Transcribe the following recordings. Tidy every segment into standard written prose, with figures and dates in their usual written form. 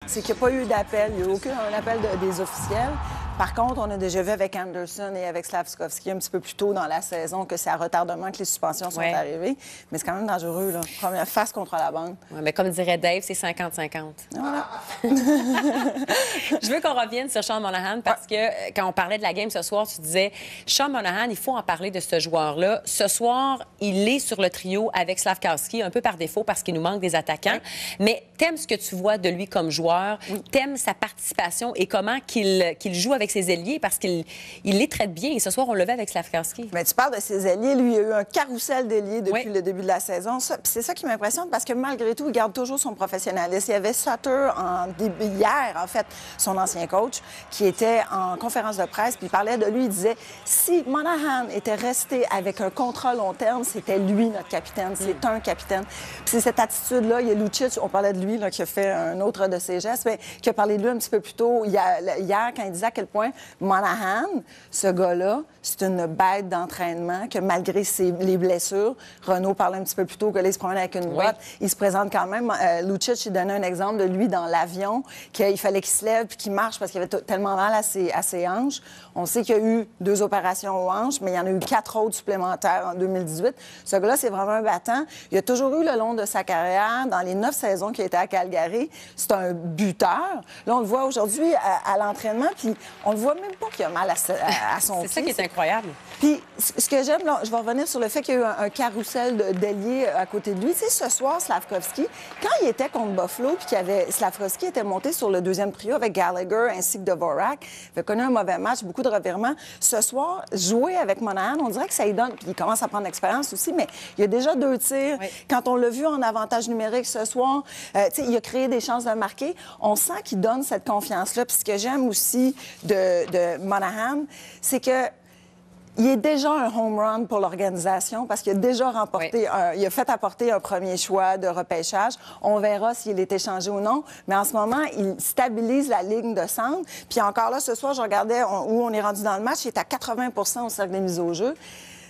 c'est qu'il n'y a pas eu d'appel. Il n'y a eu aucun appel des officiels. Par contre, on a déjà vu avec Anderson et avec Slavkovski un petit peu plus tôt dans la saison que c'est à retardement que les suspensions sont arrivées. Mais c'est quand même dangereux, là. Première face contre la bande. Oui, mais comme dirait Dave, c'est 50-50. Voilà. Je veux qu'on revienne sur Sean Monahan parce que quand on parlait de la game ce soir, tu disais Sean Monahan, il faut en parler de ce joueur-là. Ce soir, il est sur le trio avec Slavkovski, un peu par défaut parce qu'il nous manque des attaquants. Mais t'aimes ce que tu vois de lui comme joueur, t'aimes sa participation et comment qu'il joue avec ses ailiers parce qu'il les traite bien. Et ce soir, on le fait avec Slavkovski. Mais tu parles de ses ailiers. Lui, il y a eu un carrousel d'ailiers depuis le début de la saison. C'est ça qui m'impressionne parce que malgré tout, il garde toujours son professionnalisme. Il y avait Sutter hier, en fait, son ancien coach, qui était en conférence de presse, puis il parlait de lui. Il disait, si Monahan était resté avec un contrat long terme, c'était lui, notre capitaine. C'est un capitaine. Puis c'est cette attitude-là. Il y a Lucic, on parlait de lui, là, qui a fait un autre de ses gestes, mais qui a parlé de lui un petit peu plus tôt hier quand il disait à quel point Monahan, ce gars-là, c'est une bête d'entraînement, que malgré les blessures, Renaud parlait un petit peu plus tôt que là, il se promène avec une boîte, il se présente quand même. Lucic, il donnait un exemple de lui dans l'avion, qu'il fallait qu'il se lève puis qu'il marche parce qu'il avait tellement mal à ses hanches. On sait qu'il y a eu 2 opérations aux hanches, mais il y en a eu 4 autres supplémentaires en 2018. Ce gars-là, c'est vraiment un battant. Il a toujours eu le long de sa carrière, dans les 9 saisons qu'il était à Calgary, c'est un buteur. Là, on le voit aujourd'hui à l'entraînement, puis on le voit même pas qu'il a mal à son pied. C'est ça qui est incroyable. Puis, ce que j'aime, là, je vais revenir sur le fait qu'il y a eu un carrousel d'ailiers à côté de lui. Tu sais, ce soir, Slavkovski, quand il était contre Buffalo, puis Slavkovski était monté sur le deuxième trio avec Gallagher ainsi que Dvorak, il a connu un mauvais match, beaucoup de revirements. Ce soir, jouer avec Monahan, on dirait que ça lui donne, puis il commence à prendre l'expérience aussi, mais il y a déjà 2 tirs. Quand on l'a vu en avantage numérique ce soir, tu sais, il a créé des chances de marquer. On sent qu'il donne cette confiance-là. Puis ce que j'aime aussi de Monahan, c'est que il est déjà un home run pour l'organisation parce qu'il a déjà remporté, il a fait apporter un premier choix de repêchage. On verra s'il est échangé ou non. Mais en ce moment, il stabilise la ligne de centre. Puis encore là, ce soir, je regardais où on est rendu dans le match. Il est à 80 % au cercle des mises au jeu.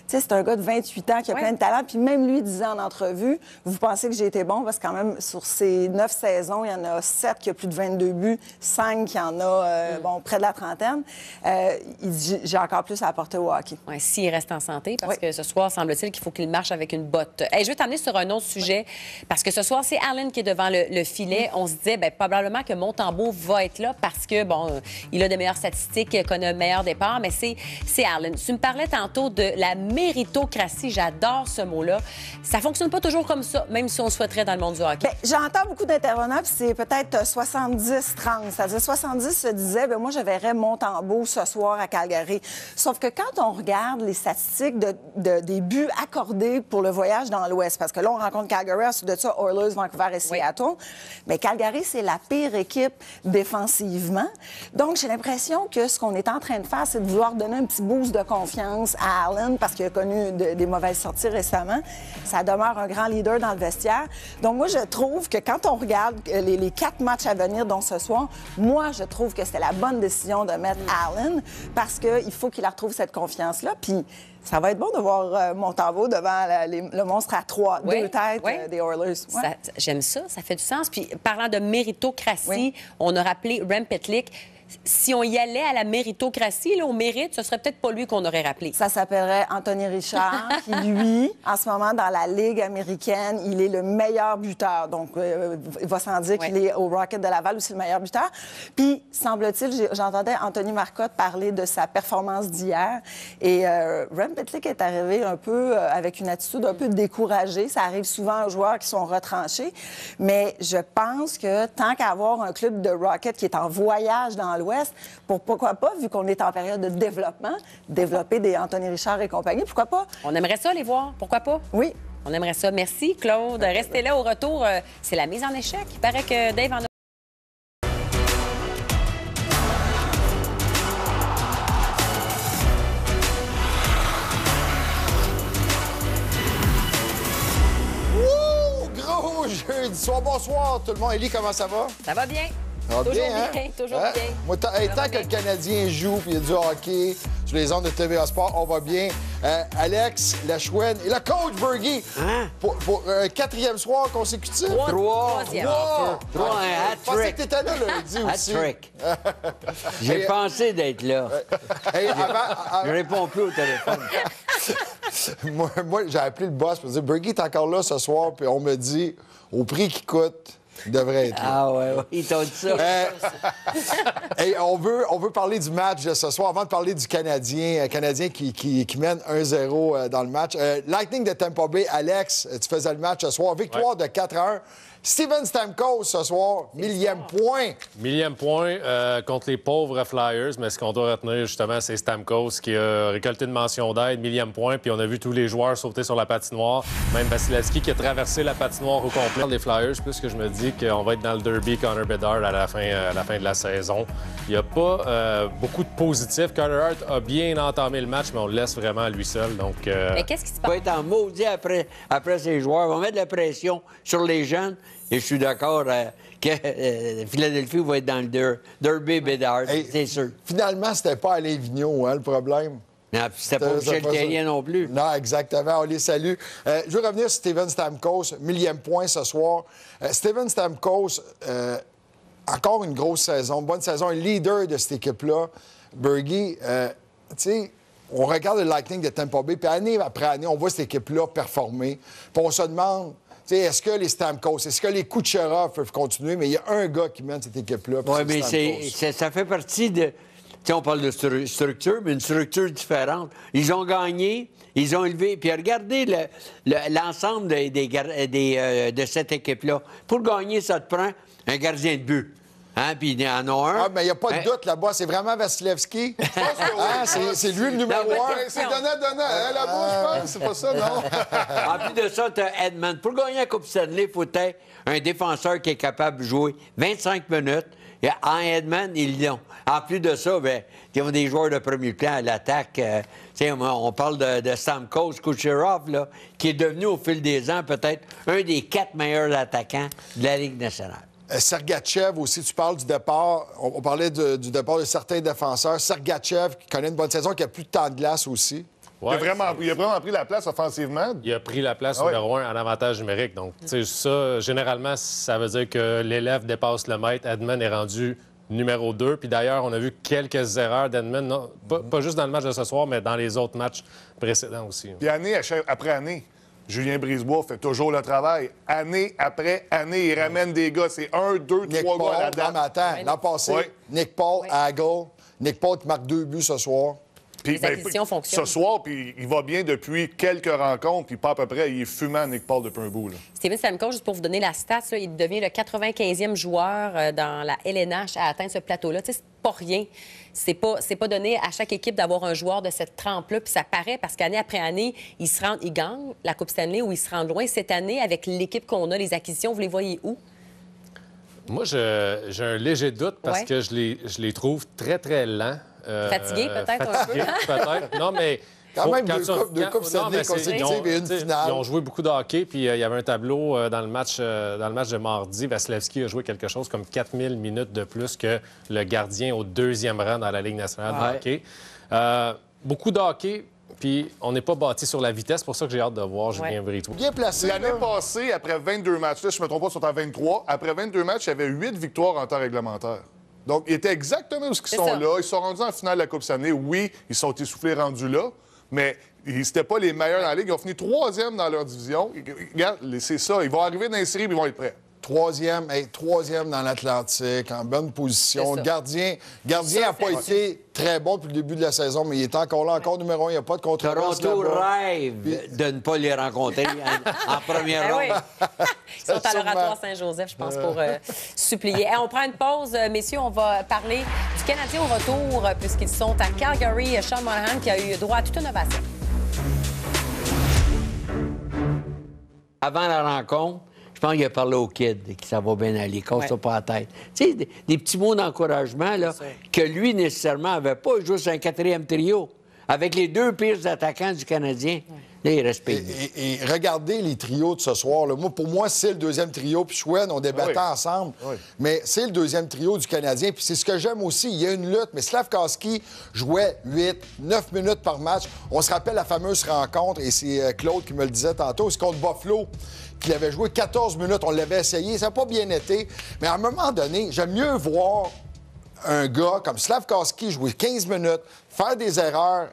Tu sais, c'est un gars de 28 ans qui a plein de talent. Puis même lui disait en entrevue, vous pensez que j'ai été bon? Parce que quand même, sur ces 9 saisons, il y en a 7 qui ont plus de 22 buts, 5 qui en a, près de la trentaine. Il dit, j'ai encore plus à apporter au hockey. Oui, s'il reste en santé, parce que ce soir, semble-t-il qu'il faut qu'il marche avec une botte. Hey, je vais t'amener sur un autre sujet, parce que ce soir, c'est Allen qui est devant le filet. On se disait, bien, probablement que Montembeault va être là parce que, bon, il a des meilleures statistiques, connaît un meilleur départ, mais c'est Allen. Tu me parlais tantôt de la méritocratie, j'adore ce mot-là. Ça fonctionne pas toujours comme ça, même si on le souhaiterait dans le monde du hockey. Bien, j'entends beaucoup d'intervenants, puis c'est peut-être 70-30. C'est-à-dire 70 se disaient, bien, moi, je verrais Montembeault ce soir à Calgary. Sauf que quand on regarde les statistiques des buts accordés pour le voyage dans l'Ouest, parce que là, on rencontre Calgary, ensuite de ça, Oilers, Vancouver et Seattle, mais Calgary, c'est la pire équipe défensivement. Donc, j'ai l'impression que ce qu'on est en train de faire, c'est de vouloir donner un petit boost de confiance à Allen, parce qu'il a connu des mauvaises sorties récemment. Ça demeure un grand leader dans le vestiaire. Donc, moi, je trouve que quand on regarde les 4 matchs à venir, dont ce soir, moi, je trouve que c'était la bonne décision de mettre Allen parce qu'il faut qu'il retrouve cette confiance-là. Puis, ça va être bon de voir Montembeault devant le monstre à 2 têtes des Oilers. J'aime ça, ça fait du sens. Puis, parlant de méritocratie, on a rappelé Rem Pitlick. Si on y allait à la méritocratie, là, au mérite, ce serait peut-être pas lui qu'on aurait rappelé. Ça s'appellerait Anthony Richard, qui, lui, en ce moment, dans la Ligue américaine, il est le meilleur buteur. Donc, il va sans dire qu'il est au Rocket de Laval où c'est le meilleur buteur. Puis, semble-t-il, j'entendais Anthony Marcotte parler de sa performance d'hier. Et Rem Pitlick est arrivé un peu avec une attitude un peu découragée. Ça arrive souvent aux joueurs qui sont retranchés. Mais je pense que tant qu'à avoir un club de Rocket qui est en voyage dans l'Ouest, pourquoi pas, vu qu'on est en période de développement, développer des Anthony Richard et compagnie, pourquoi pas? On aimerait ça les voir, pourquoi pas? Oui. On aimerait ça. Merci, Claude. Restez là au retour. C'est la mise en échec. Il paraît que Dave en a... Gros jeudi soir. Bonsoir tout le monde. Élie, comment ça va? Ça va bien. va Toujours bien, hein? bien, toujours Hein? bien. Moi, tant que le Canadien joue puis il y a du hockey sur les ondes de TVA Sport, on va bien. Alex, la chouine et le coach Bergy pour un 4e soir consécutif. Troisième. Trois, un Je pensais hat-trick. que t'étais là lundi aussi. Hat-trick. J'ai pensé d'être là. Hey, Je réponds plus au téléphone. moi, j'ai appelé le boss pour dire Bergy est encore là ce soir, puis on me dit au prix qu'il coûte, il devrait être là. Ah ouais, ils t'ont dit ça. Hey, on veut parler du match de ce soir avant de parler du Canadien qui mène 1-0 dans le match. Lightning de Tampa Bay, Alex, tu faisais le match ce soir. Victoire de 4-1. Steven Stamkos ce soir, 1000e point. 1000e point contre les pauvres Flyers, mais ce qu'on doit retenir, justement, c'est Stamkos qui a récolté une mention d'aide, 1000e point, puis on a vu tous les joueurs sauter sur la patinoire, même Vasilevski qui a traversé la patinoire au complet des Flyers, puisque je me dis qu'on va être dans le derby Connor Bedard à la fin de la saison. Il n'y a pas beaucoup de positifs. Carter Hart a bien entamé le match, mais on le laisse vraiment à lui seul, donc... Mais qu'est-ce qui se Il va passe? être en maudit après ses joueurs. Il va mettre de la pression sur les jeunes. Et je suis d'accord que Philadelphie va être dans le derby Bedard, Hey, c'est sûr. Finalement, c'était pas Alain Vigneault, hein, le problème. Non, puis c'était pas Michel Terrien non plus. Non, exactement. On les salue. Je veux revenir sur Steven Stamkos, 1000e point ce soir. Steven Stamkos, encore une grosse saison, bonne saison, un leader de cette équipe-là. Bergy, tu sais, on regarde le Lightning de Tampa Bay, puis année après année, on voit cette équipe-là performer. Puis on se demande, tu sais, est-ce que les Stamkos, est-ce que les Kucherov peuvent continuer? Mais il y a un gars qui mène cette équipe-là. Oui, mais ça fait partie de... Tu sais, on parle de structure, mais une structure différente. Ils ont gagné, ils ont élevé. Puis regardez l'ensemble de cette équipe-là. Pour gagner, ça te prend un gardien de but. Hein? Puis il y en a un. Ah, mais il n'y a pas de doute là-bas. C'est vraiment Vasilevski. Hein? C'est lui le numéro 1. C'est donnant. Hein, là-bas, je pense. C'est pas ça, non? En plus de ça, tu as Edmond. Pour gagner la Coupe Stanley, il faut être un défenseur qui est capable de jouer 25 minutes. Et en Edmond, ils l'ont. En plus de ça, bien, ils ont des joueurs de premier plan à l'attaque. On parle de Stamkos, Kucherov, là, qui est devenu au fil des ans peut-être un des 4 meilleurs attaquants de la Ligue nationale. Sergachev aussi, tu parles du départ. On parlait du départ de certains défenseurs. Sergachev, qui connaît une bonne saison, qui a plus de temps de glace aussi. Ouais, il a vraiment pris la place offensivement. Il a pris la place numéro 1 en avantage numérique. Donc, tu sais, ça, généralement, ça veut dire que l'élève dépasse le maître. Edmond est rendu numéro 2. Puis d'ailleurs, on a vu quelques erreurs d'Edmond, pas juste dans le match de ce soir, mais dans les autres matchs précédents aussi. Puis année après année, Julien Brisebois fait toujours le travail. Année après année, il ramène des gars. C'est 1, 2, 3 gars à la date. Non, mais attends, l'an passé, Nick Paul, Hagel. Nick Paul qui marque 2 buts ce soir. Puis, Les acquisitions fonctionnent. Ce soir, puis il va bien depuis quelques rencontres, puis pas à peu près, il est fumant, Nick Paul, depuis un bout. Là. Steven Stamkos, juste pour vous donner la stat, là, il devient le 95e joueur dans la LNH à atteindre ce plateau-là. Tu sais, c'est pas rien. C'est pas donné à chaque équipe d'avoir un joueur de cette trempe-là. Puis ça paraît parce qu'année après année, ils gagnent la Coupe Stanley ou ils se rendent loin. Cette année, avec l'équipe qu'on a, les acquisitions, vous les voyez où? Moi, j'ai un léger doute parce que je les trouve très, très lents. Fatigué, peut-être, un peu? Peut-être. Non, mais... Quand même deux coupes Stanley consécutives et une finale. Ils ont joué beaucoup de hockey, puis il y avait un tableau dans le match de mardi. Vasilevski a joué quelque chose comme 4000 minutes de plus que le gardien au 2e rang dans la Ligue nationale de hockey. Beaucoup de hockey, puis on n'est pas bâti sur la vitesse. C'est pour ça que j'ai hâte de voir Julien Brisebois. Bien placé. L'année passée, après 22 matchs, là, je ne me trompe pas, ils sont à 23. Après 22 matchs, il y avait 8 victoires en temps réglementaire. Donc, ils étaient exactement où ils sont là. Ils sont rendus en finale de la Coupe Stanley. Oui, ils sont essoufflés rendus là, mais c'était pas les meilleurs dans la Ligue. Ils ont fini 3e dans leur division. Regarde, c'est ça. Ils vont arriver dans les séries et ils vont être prêts. Troisième dans l'Atlantique, en bonne position. Gardien n'a pas été très bon depuis le début de la saison, mais il est encore là, encore numéro 1. Il n'y a pas de controverse. Toronto rêve de ne pas les rencontrer en première ronde. Ils sont à l'Oratoire Saint-Joseph, je pense, pour supplier. On prend une pause, messieurs. On va parler du Canadien au retour, puisqu'ils sont à Calgary. Sean Monahan qui a eu droit à toute une ovation. Avant la rencontre, je pense qu'il a parlé au kid, que ça va bien aller, casse-toi pas la tête. Tu sais, des petits mots d'encouragement, là, que lui, nécessairement, n'avait pas juste un 4e trio. Avec les 2 pires attaquants du Canadien, Là, il reste payé. Et regardez les trios de ce soir. Là. Moi, pour moi, c'est le deuxième trio. Puis Schwen, on débattait ensemble. Oui. Mais c'est le deuxième trio du Canadien. Puis c'est ce que j'aime aussi. Il y a une lutte. Mais Slafkovský jouait 8, 9 minutes par match. On se rappelle la fameuse rencontre, et c'est Claude qui me le disait tantôt, c'est contre Buffalo, qu'il avait joué 14 minutes. On l'avait essayé. Ça n'a pas bien été. Mais à un moment donné, j'aime mieux voir un gars comme Slafkovský jouer 15 minutes, faire des erreurs,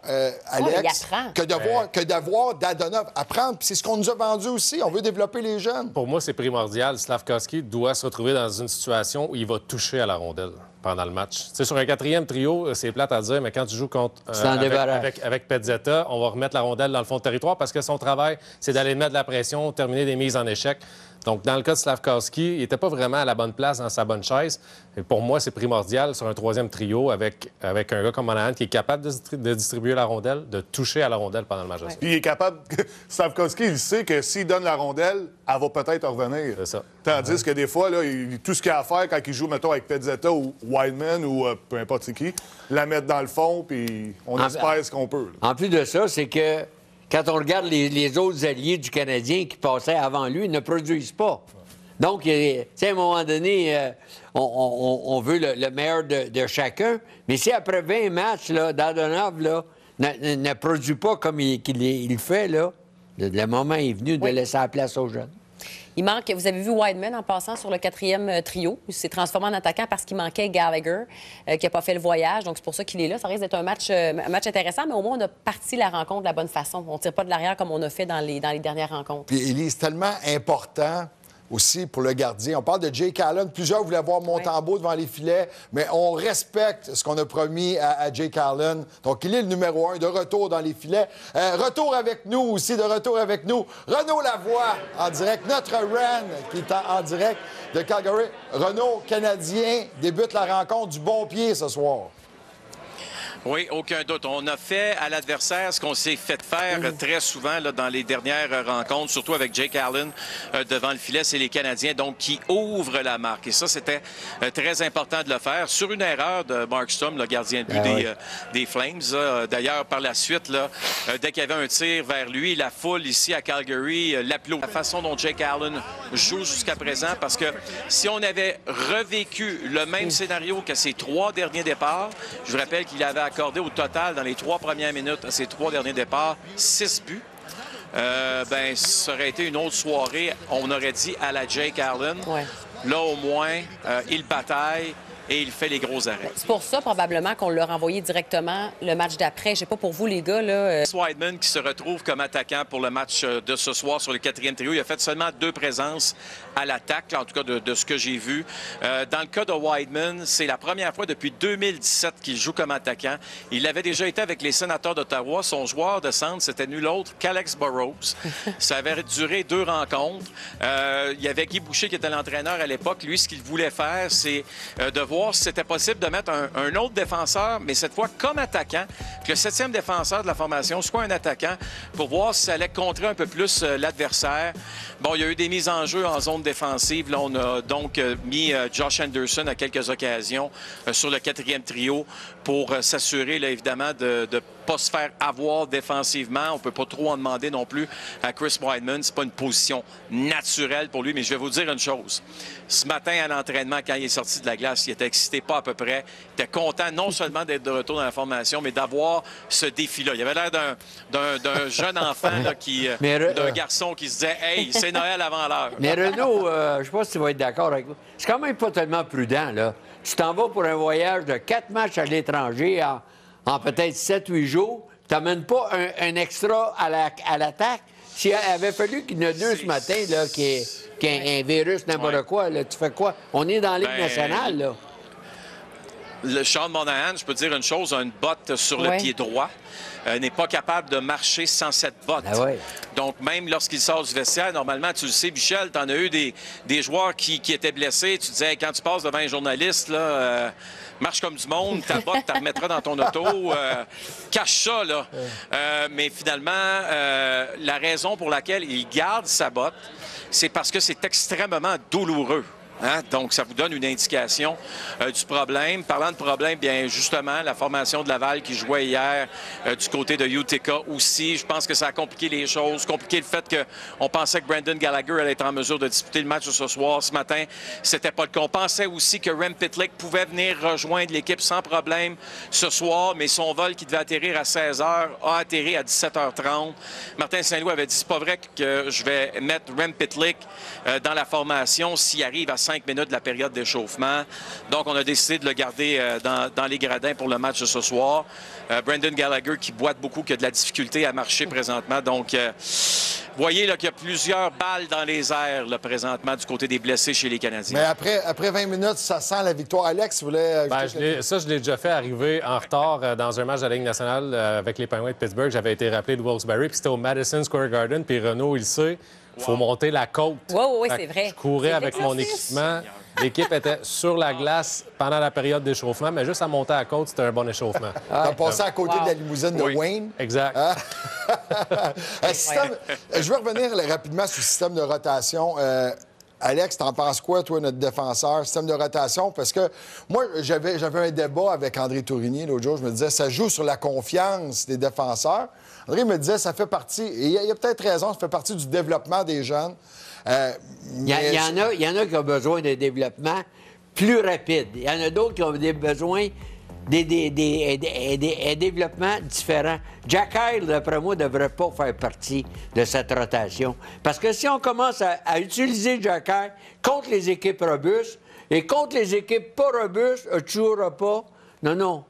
Alex, que d'avoir Dadonov apprendre. Puis c'est ce qu'on nous a vendu aussi. On veut développer les jeunes. Pour moi, c'est primordial. Slafkovský doit se retrouver dans une situation où il va toucher à la rondelle pendant le match. Tu sais, sur un quatrième trio, c'est plate à dire, mais quand tu joues contre avec Pezzetta, on va remettre la rondelle dans le fond de territoire parce que son travail, c'est d'aller mettre de la pression, terminer des mises en échec. Donc, dans le cas de Slafkovský, il n'était pas vraiment à la bonne place dans sa bonne chaise. Et pour moi, c'est primordial sur un troisième trio avec un gars comme Monahan qui est capable de distribuer la rondelle, de toucher à la rondelle pendant le match. Puis il est capable... Slafkovský, il sait que s'il donne la rondelle, elle va peut-être revenir. C'est ça. Tandis que des fois, là, tout ce qu'il a à faire quand il joue, mettons, avec Pezzetta ou Wideman ou peu importe c'est qui, la mettre dans le fond, puis on espère ce qu'on peut. En plus de ça, c'est que quand on regarde les autres alliés du Canadien qui passaient avant lui, ils ne produisent pas. Donc, tu sais, à un moment donné, on veut le meilleur de chacun. Mais si après 20 matchs, là, Dadonov là, ne produit pas comme il fait, là, le moment est venu de laisser la place aux jeunes. Il manque, vous avez vu Wideman en passant sur le quatrième trio. Il s'est transformé en attaquant parce qu'il manquait Gallagher, qui n'a pas fait le voyage. Donc, c'est pour ça qu'il est là. Ça risque d'être un match intéressant, mais au moins, on a parti la rencontre de la bonne façon. On ne tire pas de l'arrière comme on a fait dans les dernières rencontres. Puis, Élie, c'est tellement important aussi pour le gardien. On parle de Jake Allen. Plusieurs voulaient voir Montembeault devant les filets, mais on respecte ce qu'on a promis à Jake Allen. Donc, il est le numéro 1 de retour dans les filets. Retour avec nous aussi, Renaud Lavoie, en direct. Notre Ren, qui est en direct de Calgary. Renaud, Canadien, débute la rencontre du bon pied ce soir. Oui, aucun doute. On a fait à l'adversaire ce qu'on s'est fait faire très souvent là, dans les dernières rencontres, surtout avec Jake Allen devant le filet. C'est les Canadiens donc qui ouvrent la marque. Et ça, c'était très important de le faire sur une erreur de Markstrom, le gardien de but des Flames. D'ailleurs, par la suite, là, dès qu'il y avait un tir vers lui, la foule ici à Calgary l'applaudit. La façon dont Jake Allen joue jusqu'à présent, parce que si on avait revécu le même scénario que ses 3 derniers départs, je vous rappelle qu'il avait accordé au total, dans les 3 premières minutes, à ses 3 derniers départs, 6 buts. Ben, ça aurait été une autre soirée, on aurait dit, à la Jake Allen. Ouais. Là, au moins, il bataille et il fait les gros arrêts. C'est pour ça, probablement, qu'on l'a renvoyé directement le match d'après. Je sais pas pour vous, les gars, là... Wideman qui se retrouve comme attaquant pour le match de ce soir sur le 4e trio. Il a fait seulement 2 présences à l'attaque, en tout cas de ce que j'ai vu. Dans le cas de Wideman, c'est la première fois depuis 2017 qu'il joue comme attaquant. Il avait déjà été avec les Sénateurs d'Ottawa. Son joueur de centre, c'était nul autre qu'Alex Burrows. Ça avait duré 2 rencontres. Il y avait Guy Boucher qui était l'entraîneur à l'époque. Lui, ce qu'il voulait faire, c'est de voir si c'était possible de mettre un autre défenseur, mais cette fois comme attaquant, que le 7e défenseur de la formation soit un attaquant pour voir si ça allait contrer un peu plus l'adversaire. Bon, il y a eu des mises en jeu en zone défensive. Là, on a donc mis Josh Anderson à quelques occasions sur le 4e trio pour s'assurer, là, évidemment, de pas se faire avoir défensivement. On ne peut pas trop en demander non plus à Chris Wideman. C'est pas une position naturelle pour lui, mais je vais vous dire une chose. Ce matin, à l'entraînement, quand il est sorti de la glace, il était excité pas à peu près. Il était content non seulement d'être de retour dans la formation, mais d'avoir ce défi-là. Il avait l'air d'un jeune enfant, là, d'un garçon qui se disait « Hey, c'est Noël avant l'heure. » Mais Renaud, je ne sais pas si tu vas être d'accord avec moi. C'est quand même pas tellement prudent, là. Tu t'en vas pour un voyage de 4 matchs à l'étranger en peut-être 7-8 jours. Tu n'amènes pas un extra à l'attaque. S'il avait fallu qu'il y en ait 2 ce matin, là, qui est un virus, n'importe quoi, là, tu fais quoi? On est dans la Ligue nationale, là. Le Sean Monahan, je peux te dire une chose, a une botte sur le pied droit. N'est pas capable de marcher sans cette botte. Ah ouais. Donc, même lorsqu'il sort du vestiaire, normalement, tu le sais, Michel, tu en as eu des joueurs qui étaient blessés. Tu disais, hey, quand tu passes devant un journaliste, là, marche comme du monde, ta botte, tu la remettras dans ton auto, cache ça, là. Mais finalement, la raison pour laquelle il garde sa botte, c'est parce que c'est extrêmement douloureux Hein? Donc, ça vous donne une indication du problème. Parlant de problème, bien justement, la formation de Laval qui jouait hier du côté de Utica aussi, je pense que ça a compliqué les choses, compliqué le fait qu'on pensait que Brendan Gallagher allait être en mesure de disputer le match de ce soir. Ce matin, c'était pas le cas. On pensait aussi que Rem Pitlick pouvait venir rejoindre l'équipe sans problème ce soir, mais son vol qui devait atterrir à 16h a atterri à 17h30. Martin Saint-Louis avait dit, c'est pas vrai que je vais mettre Rem Pitlick dans la formation s'il arrive à 5 minutes de la période d'échauffement. Donc, on a décidé de le garder dans les gradins pour le match de ce soir. Brendan Gallagher qui boite beaucoup, qui a de la difficulté à marcher présentement. Donc, voyez là, qu'il y a plusieurs balles dans les airs là, présentement du côté des blessés chez les Canadiens. Mais après 20 minutes, ça sent la victoire. Alex, vous voulez... je l'ai déjà fait arriver en retard dans un match de la Ligue nationale avec les Penguins de Pittsburgh. J'avais été rappelé de Wilkes-Barre, puis c'était au Madison Square Garden, puis Renaud, il sait... Il faut monter la côte. Oui, c'est vrai. Je courais avec mon équipement. L'équipe était sur la glace pendant la période d'échauffement, mais juste à monter à la côte, c'était un bon échauffement. T'as passé à côté de la limousine de Wayne. Exact. Je veux revenir rapidement sur le système de rotation. Alex, t'en penses quoi, toi, notre défenseur, système de rotation? Parce que moi, j'avais un débat avec André Tourigny l'autre jour. Je me disais, ça joue sur la confiance des défenseurs. André me disait, ça fait partie, et il a peut-être raison, ça fait partie du développement des jeunes. Il y en a qui ont besoin de développement plus rapide. Il y en a d'autres qui ont besoin des développements différents. Jack Eill, d'après moi, ne devrait pas faire partie de cette rotation. Parce que si on commence à utiliser Jack Eill contre les équipes robustes et contre les équipes pas robustes, tu joueras pas. Non.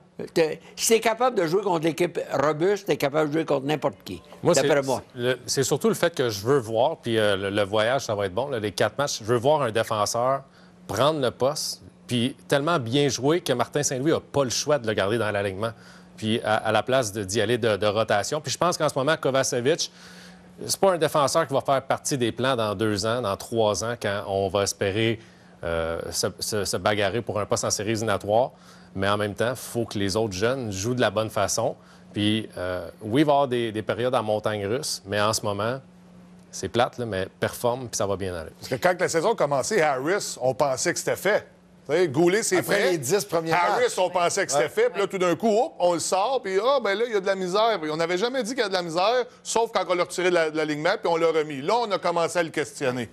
Si tu es capable de jouer contre l'équipe robuste, tu es capable de jouer contre n'importe qui, d'après moi. C'est surtout le fait que je veux voir, puis le voyage, ça va être bon, là, les 4 matchs, je veux voir un défenseur prendre le poste, puis tellement bien jouer que Martin Saint-Louis n'a pas le choix de le garder dans l'alignement, puis à la place d'y aller de rotation. Puis je pense qu'en ce moment, Kovacevic, c'est pas un défenseur qui va faire partie des plans dans 2 ans, dans 3 ans, quand on va espérer se bagarrer pour un poste en séries éliminatoires. Mais en même temps, il faut que les autres jeunes jouent de la bonne façon. Puis, oui, il va y avoir des périodes en montagne russe, mais en ce moment, c'est plate, là, mais performe, puis ça va bien aller. Parce que quand la saison a commencé, Harris, on pensait que c'était fait. Goulet, c'est fait. Après les 10 premiers matchs. Harris, on pensait que c'était fait. Puis là, tout d'un coup, on le sort. Puis là, il y a de la misère. Puis on n'avait jamais dit qu'il y a de la misère, sauf quand on l'a retiré de l'alignement, puis on l'a remis. Là, on a commencé à le questionner.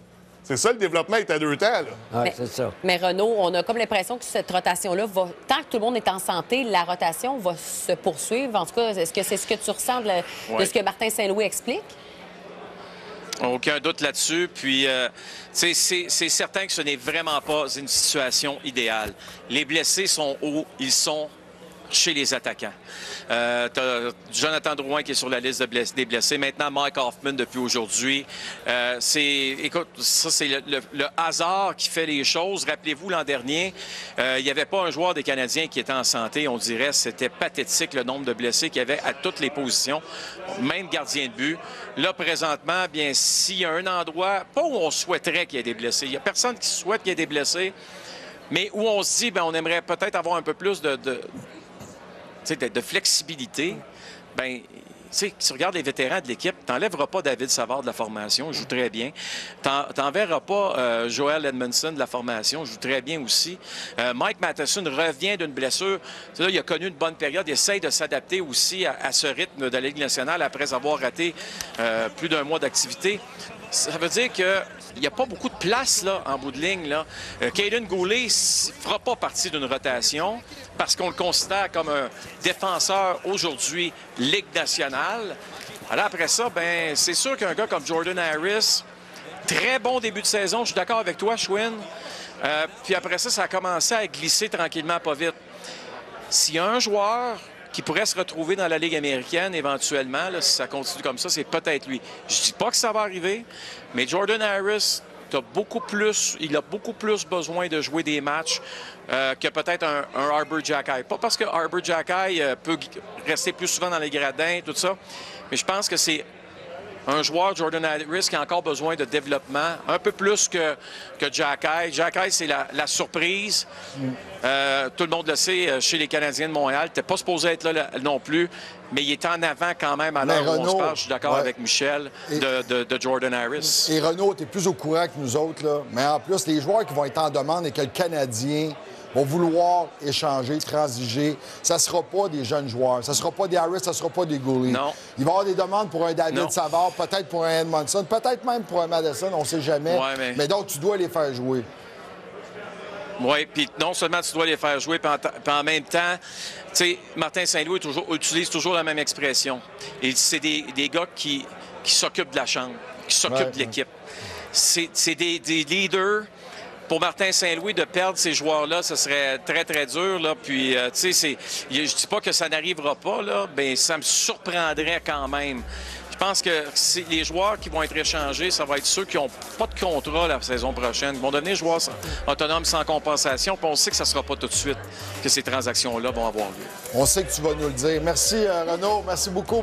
C'est ça, le développement est à 2 temps, là. Oui, c'est ça. Mais Renaud, on a comme l'impression que cette rotation-là va... Tant que tout le monde est en santé, la rotation va se poursuivre. En tout cas, est-ce que c'est ce que tu ressens de ce que Martin Saint-Louis explique? Aucun doute là-dessus. Puis, c'est certain que ce n'est vraiment pas une situation idéale. Les blessés sont où ils sont chez les attaquants. T'as Jonathan Drouin qui est sur la liste des blessés. Maintenant, Mike Hoffman depuis aujourd'hui. Écoute, ça, c'est le hasard qui fait les choses. Rappelez-vous, l'an dernier, il n'y avait pas un joueur des Canadiens qui était en santé. On dirait c'était pathétique le nombre de blessés qu'il y avait à toutes les positions, même gardien de but. Là, présentement, bien, s'il y a un endroit, pas où on souhaiterait qu'il y ait des blessés. Il n'y a personne qui souhaite qu'il y ait des blessés, mais où on se dit, bien, on aimerait peut-être avoir un peu plus de flexibilité. Bien, si tu regardes les vétérans de l'équipe, tu n'enlèveras pas David Savard de la formation, il joue très bien. Tu n'enverras pas Joel Edmondson de la formation, il joue très bien aussi. Mike Matheson revient d'une blessure. Là, il a connu une bonne période, il essaie de s'adapter aussi à ce rythme de la Ligue nationale après avoir raté plus d'1 mois d'activité. Ça veut dire qu'il n'y a pas beaucoup de place là, en bout de ligne. Caden Goulet ne fera pas partie d'une rotation parce qu'on le considère comme un défenseur aujourd'hui Ligue nationale. Alors après ça, ben c'est sûr qu'un gars comme Jordan Harris, très bon début de saison, je suis d'accord avec toi, Schwinn. Puis après ça, ça a commencé à glisser tranquillement, pas vite. S'il y a un joueur qui pourrait se retrouver dans la Ligue américaine éventuellement, là, si ça continue comme ça, c'est peut-être lui. Je dis pas que ça va arriver, mais Jordan Harris, il a beaucoup plus besoin de jouer des matchs que peut-être un Arbor Xhekaj. Pas parce que Arbor Xhekaj peut rester plus souvent dans les gradins, tout ça, mais je pense que c'est un joueur, Jordan Harris, qui a encore besoin de développement, un peu plus que Jack Eye. Jack Eye, c'est la surprise. Tout le monde le sait, chez les Canadiens de Montréal. Tu n'es pas supposé être là non plus, mais il est en avant quand même à l'heure où on se parle. Je suis d'accord avec Michel de Jordan Harris. Et Renaud, tu es plus au courant que nous autres, là. Mais en plus, les joueurs qui vont être en demande et que le Canadien vont vouloir échanger, transiger, ça ne sera pas des jeunes joueurs. Ça ne sera pas des Harris, ça ne sera pas des Goulet. Non. Il va y avoir des demandes pour un David Non. Savard, peut-être pour un Edmondson, peut-être même pour un Madison, on ne sait jamais. Ouais, mais donc, tu dois les faire jouer. Oui, puis non seulement tu dois les faire jouer, puis en même temps, tu sais, Martin Saint-Louis utilise toujours la même expression. Et c'est des gars qui s'occupent de la chambre, qui s'occupent de l'équipe. C'est des leaders. Pour Martin Saint-Louis, de perdre ces joueurs-là, ce serait très, très dur. Là. Puis, tu sais, je dis pas que ça n'arrivera pas, là, mais ça me surprendrait quand même. Je pense que les joueurs qui vont être échangés, ça va être ceux qui n'ont pas de contrat la saison prochaine. Ils vont devenir joueurs autonomes sans compensation. Puis on sait que ça ne sera pas tout de suite que ces transactions-là vont avoir lieu. On sait que tu vas nous le dire. Merci, Renaud. Merci beaucoup.